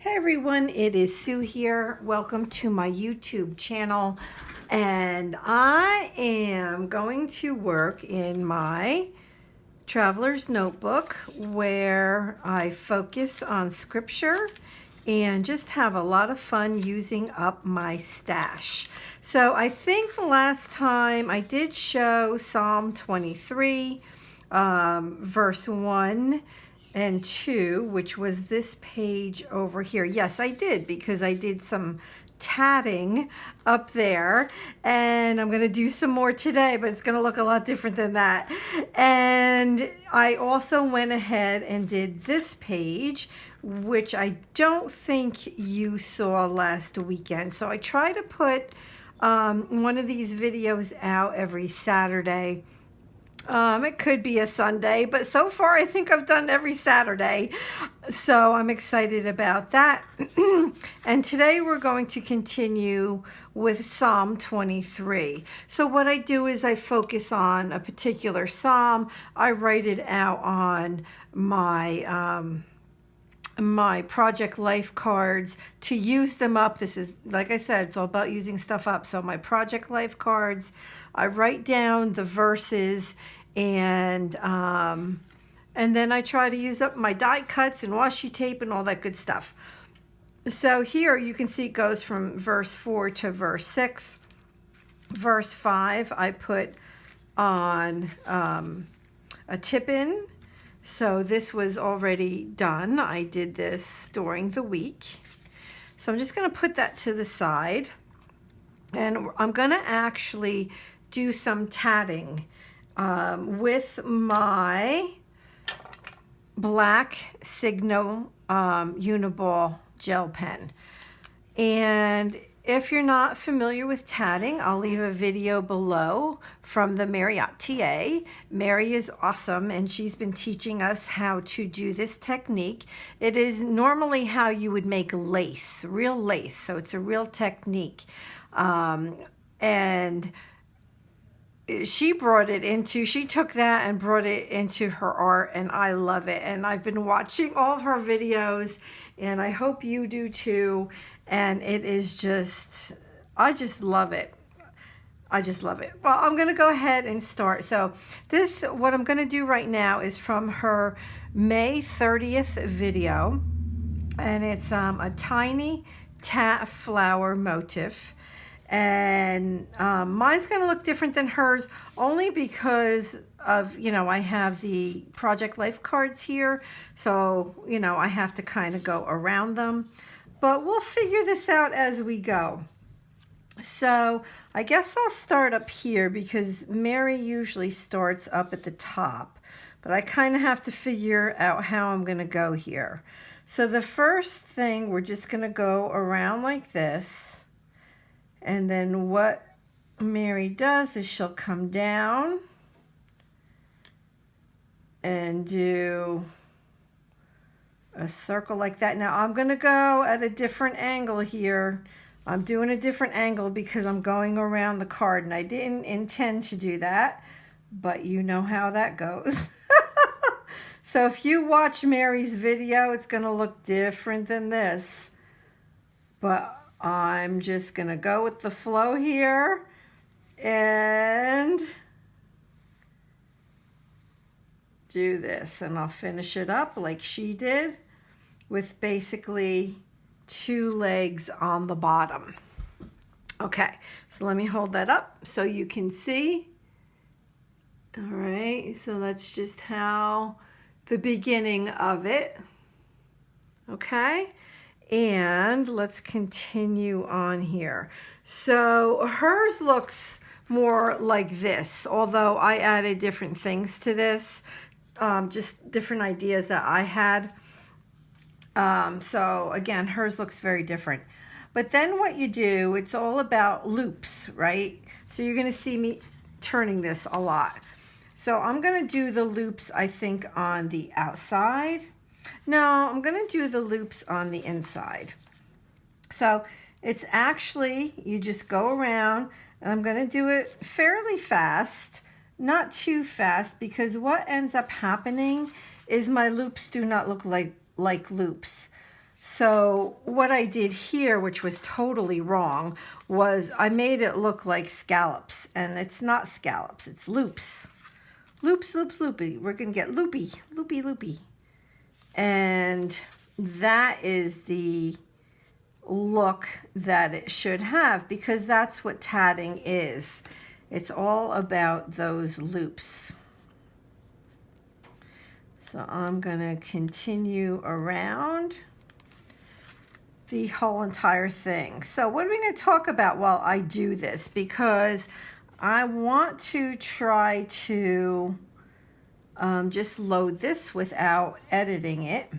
Hey everyone, it is Sue here. Welcome to my YouTube channel. And I am going to work in my traveler's notebook where I focus on scripture and just have a lot of fun using up my stash. So I think the last time I did show Psalm 23, verse 1 and 2, which was this page over here. Yes, I did, because I did some tatting up there, and I'm going to do some more today, but it's going to look a lot different than that. And I also went ahead and did this page, which I don't think you saw last weekend. So I try to put one of these videos out every Saturday. It could be a Sunday, but so far I think I've done every Saturday. So I'm excited about that. And today we're going to continue with Psalm 23. So what I do is I focus on a particular psalm. I write it out on my project life cards to use them up. This is, like I said, it's all about using stuff up. So my project life cards, I write down the verses, and then I try to use up my die cuts and washi tape and all that good stuff. So here you can see it goes from verse 4 to verse 6. Verse 5 I put on a tip-in. So this was already done. I did this during the week. So I'm just going to put that to the side. And I'm going to actually do some tatting with my black Signo Uniball gel pen. And if you're not familiar with tatting, I'll leave a video below from the Marriott TA. Mary is awesome, and she's been teaching us how to do this technique. It is normally how you would make lace, real lace, so it's a real technique. And she took that and brought it into her art, and I love it. And I've been watching all of her videos, and I hope you do too. And it is just, I just love it. I just love it. Well, I'm going to go ahead and start. So what I'm going to do right now is from her May 30th video. And it's a tiny tat flower motif. And mine's going to look different than hers, only because of, I have the project life cards here. So, I have to kind of go around them. But we'll figure this out as we go. So I guess I'll start up here, because Mary usually starts up at the top. But I kind of have to figure out how I'm going to go here. So the first thing, we're just going to go around like this. And then what Mary does is she'll come down and do a circle like that. Now I'm going to go at a different angle here. I'm doing a different angle because I'm going around the card, and I didn't intend to do that, but you know how that goes. So if you watch Mary's video, it's going to look different than this. But I'm just going to go with the flow here and do this, and I'll finish it up like she did, with basically 2 legs on the bottom. Okay, so let me hold that up so you can see. All right, so that's just how the beginning of it. Okay, and let's continue on here. So hers looks more like this, although I added different things to this, just different ideas that I had. So again, hers looks very different. But then what you do, it's all about loops, right? So you're going to see me turning this a lot. So I'm going to do the loops, I think, on the outside. No, I'm going to do the loops on the inside. So it's actually, you just go around, and I'm going to do it fairly fast, not too fast, because what ends up happening is my loops do not look like loops. So what I did here, which was totally wrong, was I made it look like scallops, and it's not scallops, it's loops. Loops, loops, loopy. We're going to get loopy, loopy, loopy. And that is the look that it should have, because that's what tatting is. It's all about those loops. So I'm going to continue around the whole entire thing. So what are we going to talk about while I do this? Because I want to try to just load this without editing it.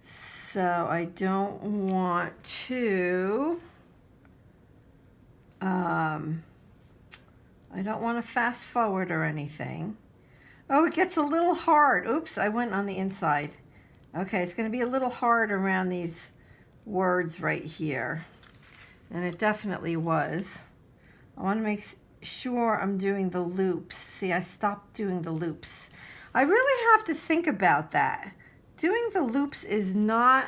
So I don't want to fast forward or anything. Oh, it gets a little hard. Oops, I went on the inside. Okay, it's going to be a little hard around these words right here. And it definitely was. I want to make sure I'm doing the loops. See, I stopped doing the loops. I really have to think about that. Doing the loops is not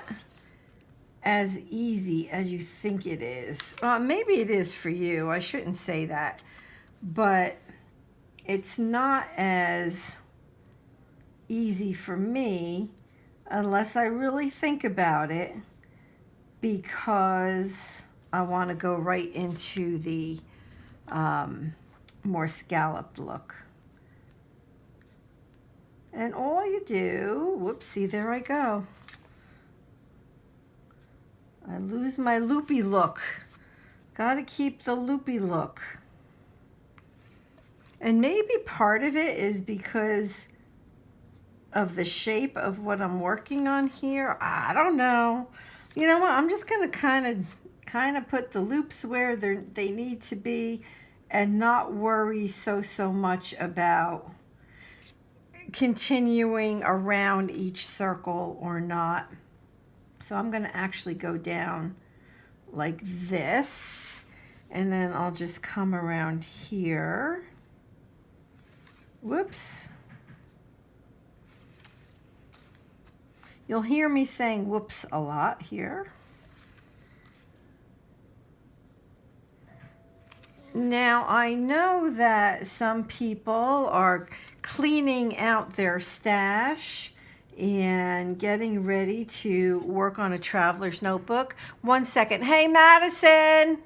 as easy as you think it is. Maybe it is for you. I shouldn't say that. But it's not as easy for me unless I really think about it, because I want to go right into the more scalloped look. And all you do, whoopsie, there I go. I lose my loopy look. Gotta keep the loopy look. And maybe part of it is because of the shape of what I'm working on here. I don't know. You know what? I'm just gonna kind of put the loops where they need to be, and not worry so much about continuing around each circle or not. So I'm going to actually go down like this, and then I'll just come around here. Whoops. You'll hear me saying whoops a lot here. Now, I know that some people are cleaning out their stash and getting ready to work on a traveler's notebook. 1 second. Hey, Madison.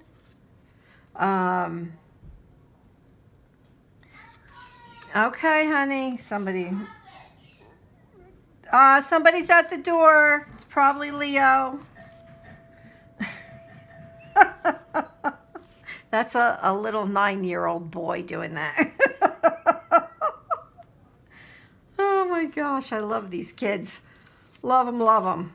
Okay, honey. Somebody's at the door. It's probably Leo. That's a little 9-year-old boy doing that. Oh my gosh, I love these kids. Love them, love them.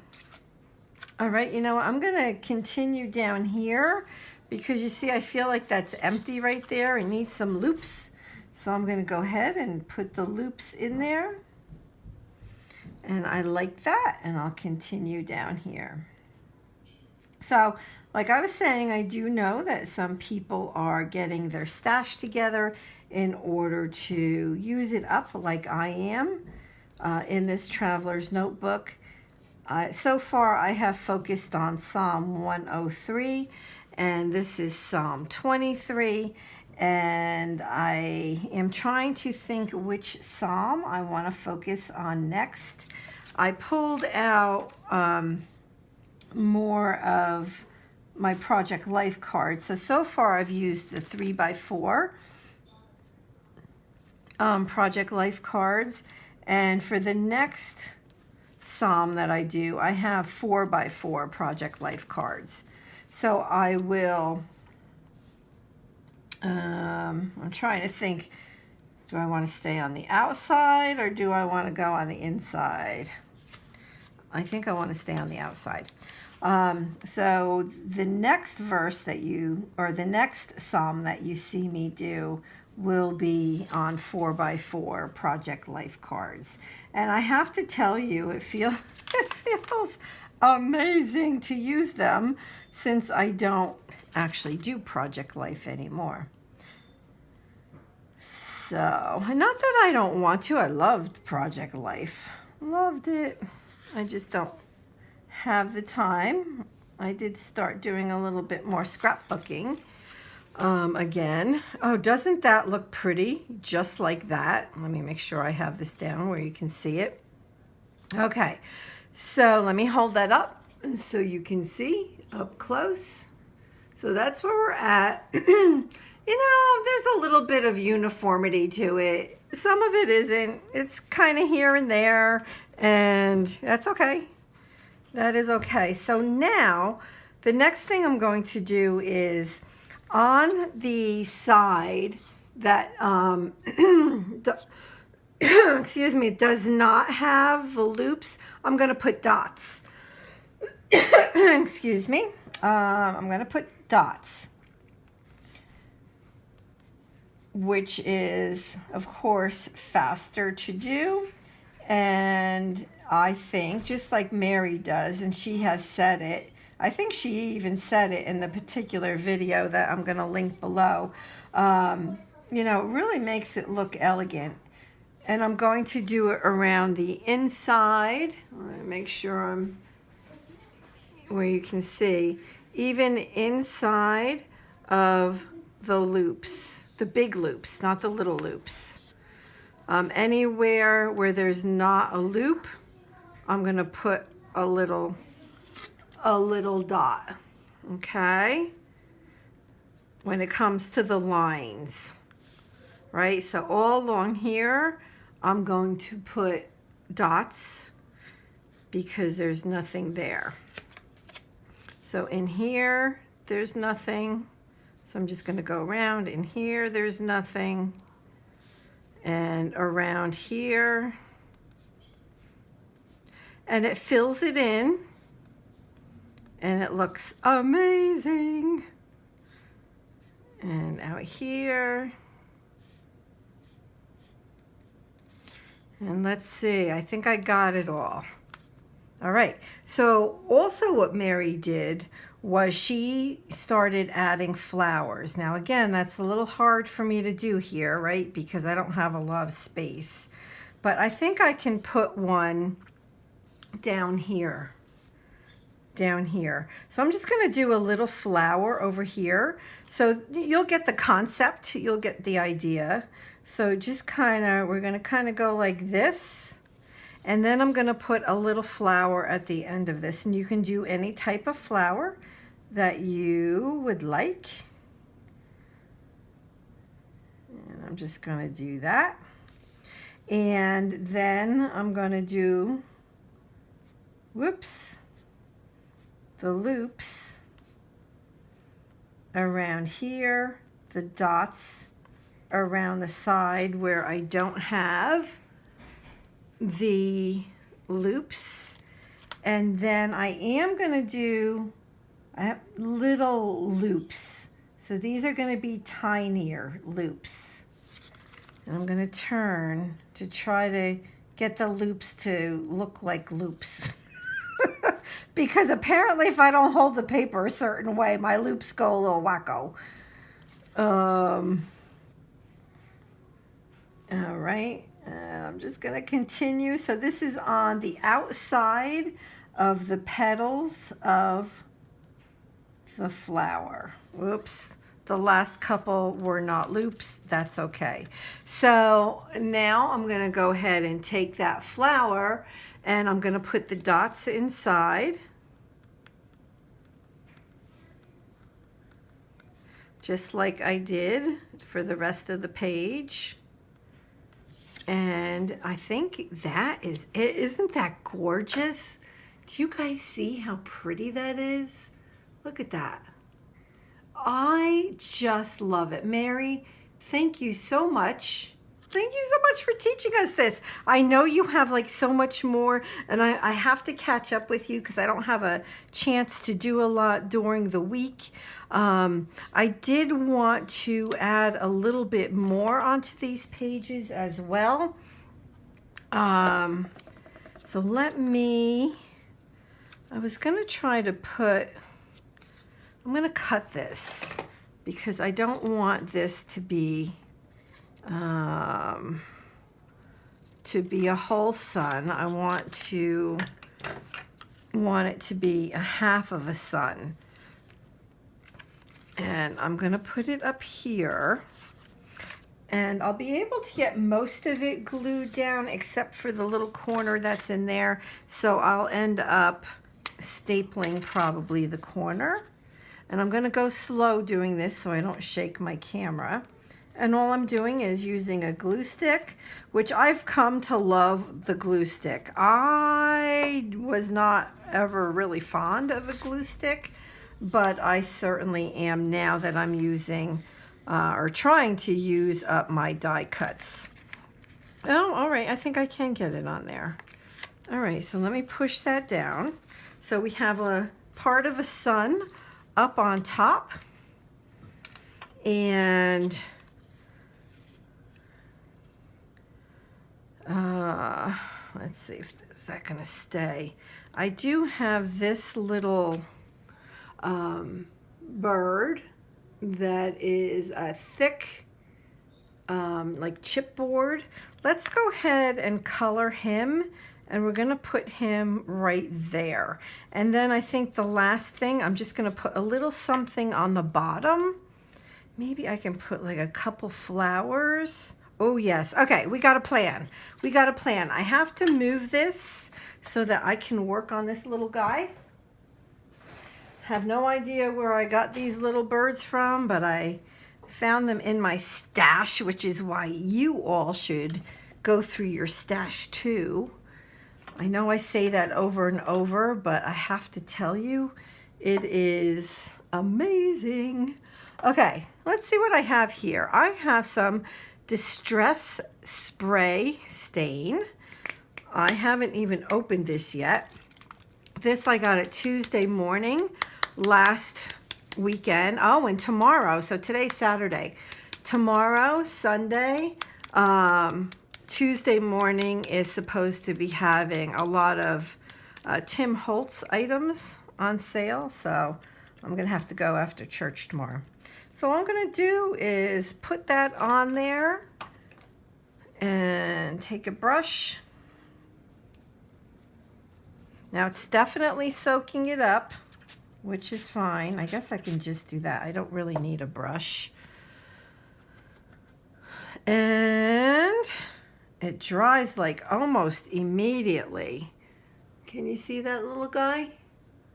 All right, you know what? I'm going to continue down here, because you see I feel like that's empty right there. It needs some loops. So I'm going to go ahead and put the loops in there. And I like that, and I'll continue down here. So, like I was saying, I do know that some people are getting their stash together in order to use it up, like I am in this traveler's notebook. So far, I have focused on Psalm 103, and this is Psalm 23, and I am trying to think which psalm I want to focus on next. I pulled out more of my Project Life cards. So far I've used the 3x4 Project Life cards, and for the next psalm that I do, I have 4x4 Project Life cards. So I will, I'm trying to think, do I want to stay on the outside or do I want to go on the inside? I think I want to stay on the outside. So the next verse that the next psalm that you see me do will be on 4x4 Project Life cards. And I have to tell you, it feels amazing to use them, since I don't actually do Project Life anymore. So, not that I don't want to. I loved Project Life. Loved it. I just don't have the time. I did start doing a little bit more scrapbooking again. Oh, doesn't that look pretty? Just like that. Let me make sure I have this down where you can see it. Okay, so let me hold that up so you can see up close. So that's where we're at. You know, there's a little bit of uniformity to it. Some of it isn't. It's kind of here and there, and that's okay. That is okay. So now, the next thing I'm going to do is on the side that, excuse me, does not have the loops, I'm going to put dots. Excuse me. I'm going to put dots, which is, of course, faster to do. And I think, just like Mary does, and she has said it, I think she even said it in the particular video that I'm going to link below, you know, it really makes it look elegant. And I'm going to do it around the inside. Let me make sure I'm where you can see, even inside of the loops, the big loops, not the little loops. Anywhere where there's not a loop, I'm gonna put a little dot, okay? When it comes to the lines, right? So all along here, I'm going to put dots because there's nothing there. So in here, there's nothing. So I'm just going to go around. In here, there's nothing. And around here. And it fills it in. And it looks amazing. And out here. And let's see, I think I got it all. All right, so also what Mary did was she started adding flowers. Now again, that's a little hard for me to do here, right? Because I don't have a lot of space. But I think I can put one down here. Down here. So I'm just going to do a little flower over here. So you'll get the concept, you'll get the idea. So just kind of, we're going to kind of go like this. And then I'm going to put a little flower at the end of this. And you can do any type of flower that you would like. And I'm just going to do that. And then I'm going to do, whoops, the loops around here, the dots around the side where I don't have the loops. And then I am going to do, I have little loops. So these are going to be tinier loops. And I'm going to turn to try to get the loops to look like loops. Because apparently if I don't hold the paper a certain way, my loops go a little wacko. All right. And I'm just going to continue. So this is on the outside of the petals of the flower. Whoops. The last couple were not loops. That's okay. So now I'm going to go ahead and take that flower and I'm going to put the dots inside. Just like I did for the rest of the page. And I think that is it. Isn't that gorgeous? Do you guys see how pretty that is? Look at that. I just love it. Mary, thank you so much. Thank you so much for teaching us this. I know you have like so much more, and I have to catch up with you because I don't have a chance to do a lot during the week. I did want to add a little bit more onto these pages as well. So let me, I was going to try to put, I'm going to cut this because I don't want this to be a whole sun. I want to want it to be a half of a sun. And I'm going to put it up here. And I'll be able to get most of it glued down except for the little corner that's in there. So I'll end up stapling probably the corner. And I'm going to go slow doing this so I don't shake my camera. And all I'm doing is using a glue stick, which I've come to love the glue stick. I was not ever really fond of a glue stick, but I certainly am now that I'm using or trying to use up my die cuts. Oh, all right, I think I can get it on there. All right, so let me push that down. So we have a part of a sun up on top, and let's see if is that gonna stay. I do have this little bird that is a thick like chipboard. Let's go ahead and color him, and we're gonna put him right there. And then I think the last thing, I'm just gonna put a little something on the bottom. Maybe I can put like a couple flowers. Oh yes, okay, we got a plan. We got a plan. I have to move this so that I can work on this little guy. Have no idea where I got these little birds from, but I found them in my stash, which is why you all should go through your stash too. I know I say that over and over, but I have to tell you, it is amazing. Okay, let's see what I have here. I have some Distress Spray Stain. I haven't even opened this yet. This I got it Tuesday morning last weekend. Oh, and tomorrow, so today's Saturday. Tomorrow, Sunday, Tuesday morning is supposed to be having a lot of Tim Holtz items on sale, so I'm gonna have to go after church tomorrow. So all I'm gonna do is put that on there and take a brush. Now it's definitely soaking it up, which is fine. I guess I can just do that. I don't really need a brush. And it dries like almost immediately. Can you see that little guy?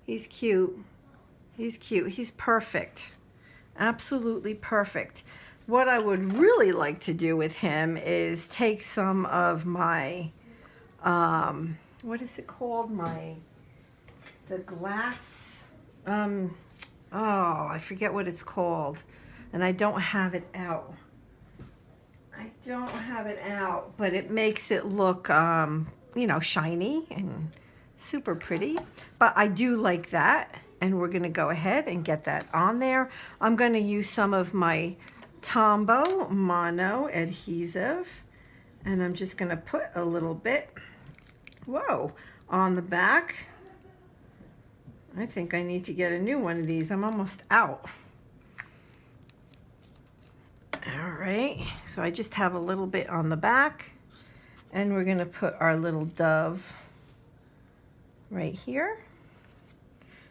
He's cute. He's cute. He's perfect. Absolutely perfect. What I would really like to do with him is take some of my, what is it called? The glass, oh, I forget what it's called. And I don't have it out. I don't have it out, but it makes it look, you know, shiny and super pretty. But I do like that. And we're going to go ahead and get that on there. I'm going to use some of my Tombow Mono adhesive. And I'm just going to put a little bit, whoa, on the back. I think I need to get a new one of these. I'm almost out. All right, so I just have a little bit on the back. And we're going to put our little dove right here.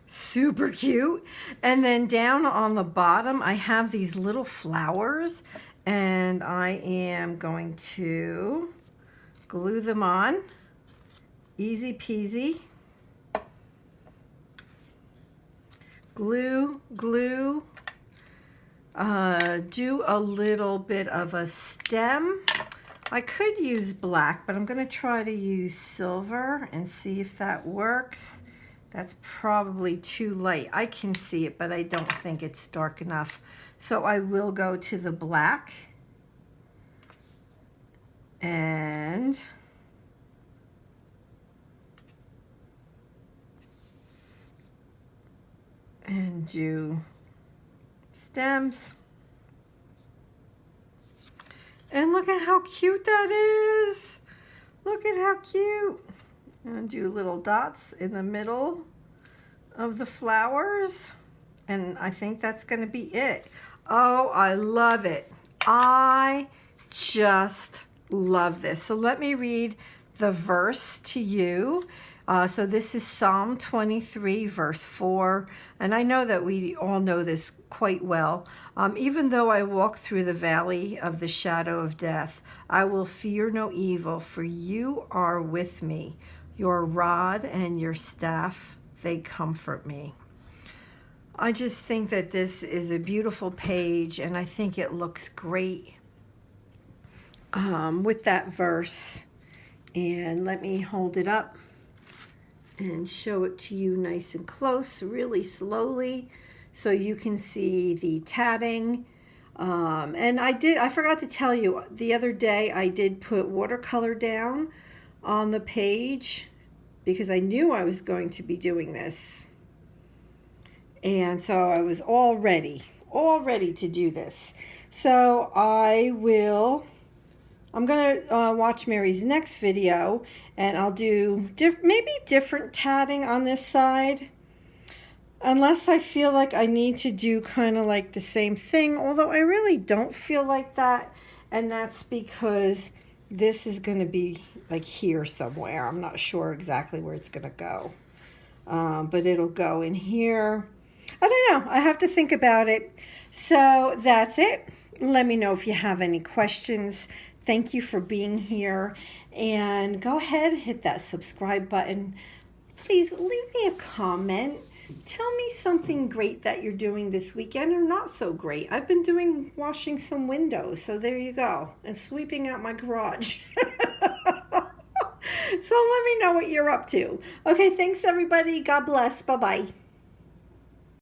Super cute. And then down on the bottom, I have these little flowers, and I am going to glue them on. Easy peasy. Glue, glue. Do a little bit of a stem. I could use black, but I'm going to try to use silver and see if that works. That's probably too light. I can see it, but I don't think it's dark enough. So I will go to the black and do stems. And look at how cute that is. Look at how cute. I'm going to do little dots in the middle of the flowers. And I think that's going to be it. Oh, I love it. I just love this. So let me read the verse to you. So this is Psalm 23, verse 4. And I know that we all know this quite well. Even though I walk through the valley of the shadow of death, I will fear no evil, for you are with me. Your rod and your staff, they comfort me. I just think that this is a beautiful page, and I think it looks great with that verse. And let me hold it up and show it to you nice and close, really slowly, so you can see the tatting. And I forgot to tell you, the other day I did put watercolor down on the page because I knew I was going to be doing this. And so I was all ready to do this. So I'm going to watch Mary's next video, and I'll do maybe different tatting on this side. Unless I feel like I need to do kind of like the same thing, although I really don't feel like that. And that's because this is going to be like here somewhere. I'm not sure exactly where it's going to go. But it'll go in here. I don't know. I have to think about it. So that's it. Let me know if you have any questions. Thank you for being here. And go ahead, hit that subscribe button. Please leave me a comment. Tell me something great that you're doing this weekend or not so great. I've been washing some windows. So there you go. And sweeping out my garage. So let me know what you're up to. Okay, thanks everybody. God bless. Bye-bye.